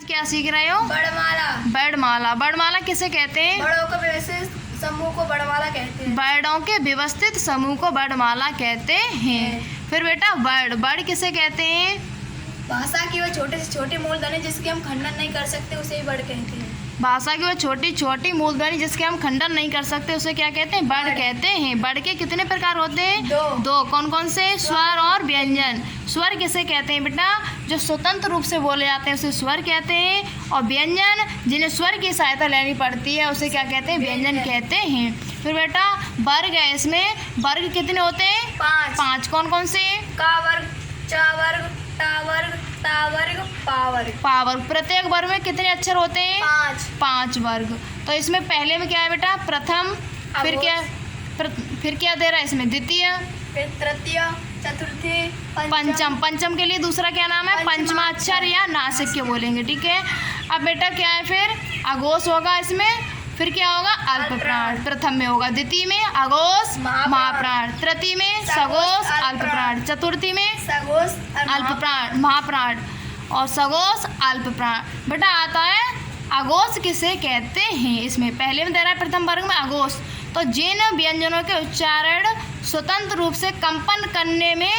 क्या सीख रहे हो? वर्णमाला। वर्णमाला। वर्णमाला किसे कहते हैं? वर्णों के व्यवस्थित समूह को वर्णमाला कहते हैं। वर्णों के व्यवस्थित समूह को वर्णमाला कहते हैं। फिर बेटा वर्ण, वर्ण किसे कहते हैं? भाषा की वो छोटे से छोटी मूलधनी जिसकी हम खंडन नहीं कर सकते उसे ही वर्ण कहते हैं। भाषा की वो छोटी छोटी मूलधनी जिसके हम खंडन नहीं कर सकते उसे क्या कहते हैं? वर्ण कहते हैं। वर्ण के कितने प्रकार होते हैं? दो। कौन कौन से? स्वर और व्यंजन। स्वर किसे कहते हैं बेटा? जो स्वतंत्र रूप से बोले जाते हैं उसे स्वर कहते हैं। और व्यंजन जिन्हें स्वर की सहायता लेनी पड़ती है उसे क्या कहते हैं? व्यंजन कहते हैं। फिर बेटा वर्ग है, इसमें वर्ग कितने होते हैं? 5। कौन कौन से? का वर्ग, चा वर्ग, टा वर्ग, ता वर्ग, पा वर्ग। पा वर्ग। प्रत्येक वर्ग में कितने अक्षर होते हैं? 5 वर्ग। तो इसमें पहले में क्या है बेटा? प्रथम। फिर क्या दे रहा है इसमें? द्वितीय, फिर तृतीय, चतुर्थी, पंचम। पंचम के लिए दूसरा क्या नाम है? पंचमाक्षर या नासिक बोलेंगे, ठीक है। अब बेटा क्या है? फिर अघोष होगा इसमें। फिर क्या होगा? अल्प प्राण। प्रथम में होगा, द्वितीय में अघोष महाप्राण, तृतीय में सघोष अल्प प्राण, चतुर्थी में सघोष अल्प प्राण महाप्राण और सघोष अल्प प्राण। बेटा आता है अघोष किसे कहते हैं? इसमें पहले में दे रहा है प्रथम वर्ग में अघोष। तो जिन व्यंजनों के उच्चारण स्वतंत्र रूप से कंपन करने में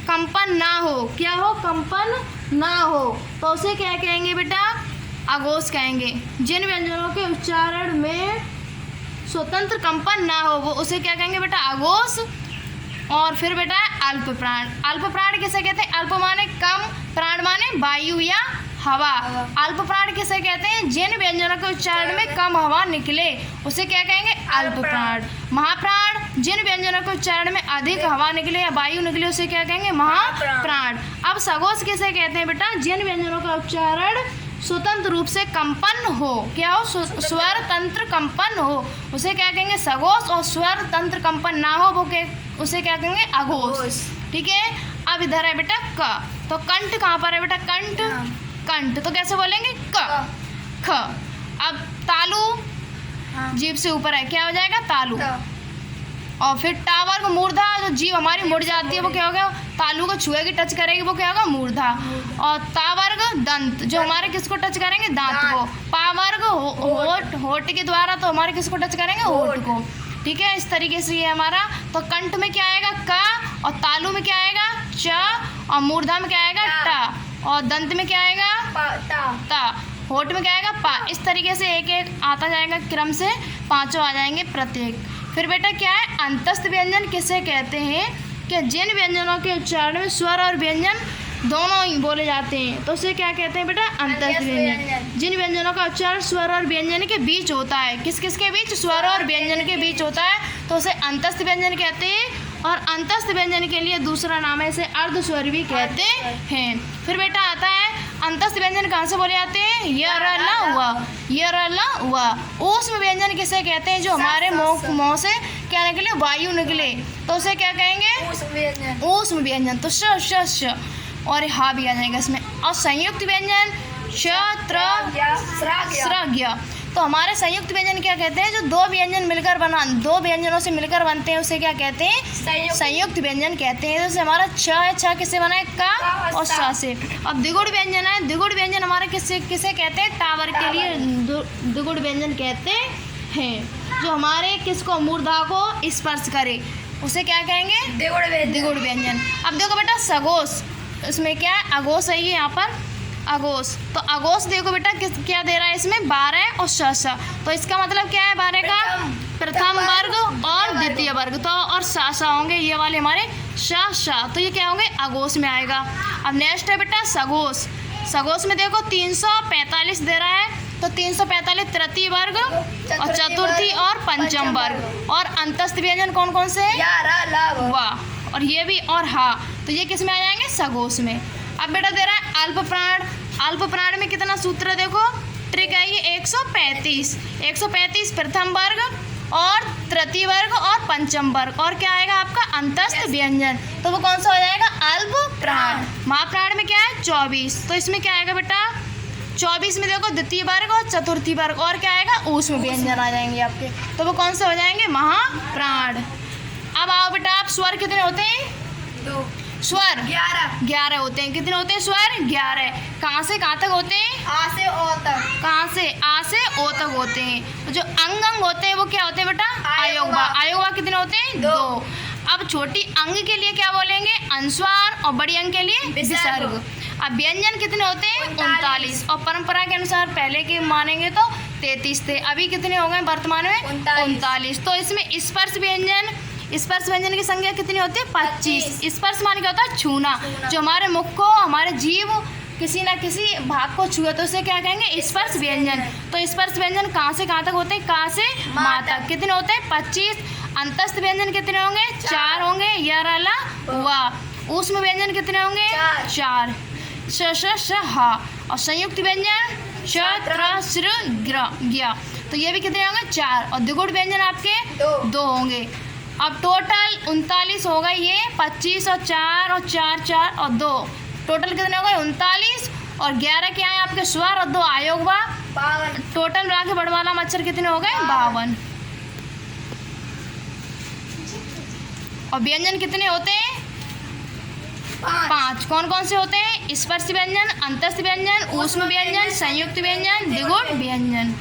कंपन ना हो, क्या हो? कंपन ना हो, तो उसे क्या कहेंगे बेटा? अघोष कहेंगे। जिन व्यंजनों के उच्चारण में स्वतंत्र कंपन ना हो वो उसे क्या कहेंगे बेटा? अघोष। और फिर बेटा अल्प प्राण। अल्प प्राण किसे कहते हैं? अल्प माने कम, प्राण माने वायु या हवा। अल्प प्राण किसे कहते हैं? जिन व्यंजनों के उच्चारण में कम हवा निकले उसे क्या कहेंगे? अल्प प्राण। महाप्राण जिन व्यंजनों के उच्चारण में अधिक हवा निकले या वायु निकले उसे क्या कहेंगे? महाप्राण। अब सघोष किसे कहते हैं बेटा? जिन व्यंजनों का उच्चारण स्वतंत्र रूप से कंपन हो, क्या हो? स्वर तंत्र कंपन हो उसे क्या कहेंगे? सघोष। और स्वर तंत्र कंपन ना हो वो उसे क्या कहेंगे? अघोष, ठीक है। अब इधर है बेटा क। तो कंठ कहाँ पर है बेटा? कंठ। कंठ तो कैसे बोलेंगे? क ख। अब तालु जीभ से ऊपर है, क्या हो जाएगा? तालु। और फिर टा वर्ग मूर्धा, जो जीभ हमारी मुड़ जाती है वो क्या हो गया? तालु को छुएगी, टच करेगी वो क्या होगा? मूर्धा। और ता वर्ग दंत, जो हमारे किसको टच करेंगे? दांत को। पा वर्ग होठ, होठ के द्वारा तो हमारे किसको टच करेंगे? होठ को, ठीक है। इस तरीके से ये हमारा तो कंठ में क्या आएगा? का। और तालु में क्या आएगा? च। और मूर्धा में क्या आएगा? टा। और दंत में क्या आएगा? ता। होठ में क्या आएगा? पा। इस तरीके से एक एक आता जाएगा क्रम से, पांचों आ जाएंगे प्रत्येक। फिर बेटा क्या है? अंतस्थ व्यंजन किसे कहते हैं? कि जिन व्यंजनों के उच्चारण में स्वर और व्यंजन दोनों ही बोले जाते हैं तो उसे क्या कहते हैं बेटा? अंतस्थ व्यंजन। जिन व्यंजनों का उच्चारण स्वर और व्यंजन के बीच होता है, किस किस के बीच? स्वर और व्यंजन के बीच होता है तो उसे अंतस्थ व्यंजन कहते हैं। और अंतस्थ व्यंजन के लिए दूसरा नाम है इसे अर्धस्वर भी कहते हैं। फिर बेटा आता है अंतस्थ व्यंजन कहाँ से बोले जाते हैं? य र ल हुआ, य र ल हुआ। ऊष्म व्यंजन किसे कहते हैं? जो हमारे मुंह से क्या निकले? वायु निकले तो उसे क्या कहेंगे? ऊष्म व्यंजन। तो श और हा भी आ जाएगा इसमें। और संयुक्त व्यंजन श त्र स्र। तो हमारे संयुक्त व्यंजन क्या कहते हैं? जो दो व्यंजनों से मिलकर बनते हैं उसे क्या कहते हैं? संयुक्त व्यंजन कहते हैं। जैसे हमारा छ है, छ किससे बना है? का और सा से। अब द्विगुण व्यंजन है, द्विगुण व्यंजन हमारे किसे कहते हैं? टावर के लिए द्विगुण व्यंजन कहते हैं। जो हमारे किसको? मूर्धा को स्पर्श करे उसे क्या कहेंगे? द्विगुण व्यंजन। अब देखो बेटा सघोष, इसमें क्या है? अघोष है ये यहाँ पर अघोष। तो अघोष देखो बेटा क्या दे रहा है इसमें? 12 और श। तो इसका मतलब क्या है? 12 का प्रथम वर्ग और द्वितीय वर्ग, तो और श होंगे ये वाले हमारे श। तो ये क्या होंगे? अघोष में आएगा। अब नेक्स्ट है बेटा सघोष। सघोष में देखो 345 दे रहा है तो 345 तृतीय वर्ग और चतुर्थी और पंचम वर्ग। और अंतस्थ व्यंजन कौन कौन से हैं? वाह और ये भी और हा। तो ये किस में आ जाएंगे? सघोष में। अब बेटा दे रहा है अल्प प्राण। अल्प प्राण में कितना सूत्र है देखो? ट्रिक है ये 135 प्रथम वर्ग और तृतीय वर्ग और पंचम वर्ग। और क्या आएगा आपका? अंतस्थ व्यंजन। तो वो कौन सा हो जाएगा? अल्प प्राण। महाप्राण में क्या है? 24। तो इसमें क्या आएगा बेटा? 24 में देखो द्वितीय वर्ग और चतुर्थी वर्ग। और क्या आएगा? ऊष्म व्यंजन आ जाएंगे आपके। तो वो कौन से हो जाएंगे? महाप्राण। अब आओ बेटा आप स्वर कितने होते हैं? 2। स्वर 11 होते हैं। कितने होते हैं स्वर? 11। कहाँ से कहाँ तक होते हैं? आ से ओ तक। कहाँ से? आ से ओ तक होते हैं। जो अंग होते हैं वो क्या होते हैं बेटा? आयोगवा। आयोगवा कितने होते हैं? 2। अब छोटी अंग के लिए क्या बोलेंगे? अनुस्वार, और बड़ी अंग के लिए विसर्ग। अब व्यंजन कितने होते हैं? 39। और परंपरा के अनुसार पहले के मानेंगे तो 33 थे, अभी कितने हो गए वर्तमान में? 39। तो इसमें स्पर्श व्यंजन की संख्या कितनी होती है? 25। स्पर्श मान क्या होता है? छूना। जो हमारे मुख को, हमारे जीव किसी ना किसी भाग को छुए तो उसे क्या कहेंगे? स्पर्श व्यंजन। तो स्पर्श व्यंजन कहाँ से कहाँ तक होते हैं? का से मा तक। कितने होते हैं? 25। अंतस्थ व्यंजन कितने होंगे? 4 होंगे। य र ल व। ऊष्म व्यंजन कितने होंगे? 4। श श श ह। और संयुक्त व्यंजन च त्र सृ ग्र ज्ञ। तो ये भी कितने होंगे? 4। और द्विगुण व्यंजन आपके 2 होंगे। अब टोटल 39 होगा। ये 25 और 4 और 4 4 और 2 टोटल कितने हो गए? 39। और 11 क्या है आपके? स्वर और 2 आयोगवा। 52। टोटल मिला के बड़वाला मच्छर कितने हो गए? 52। और व्यंजन कितने होते हैं? 5। कौन कौन से होते हैं? स्पर्श व्यंजन, अंतस्थ व्यंजन, ऊष्म व्यंजन, संयुक्त व्यंजन, द्विगुण व्यंजन।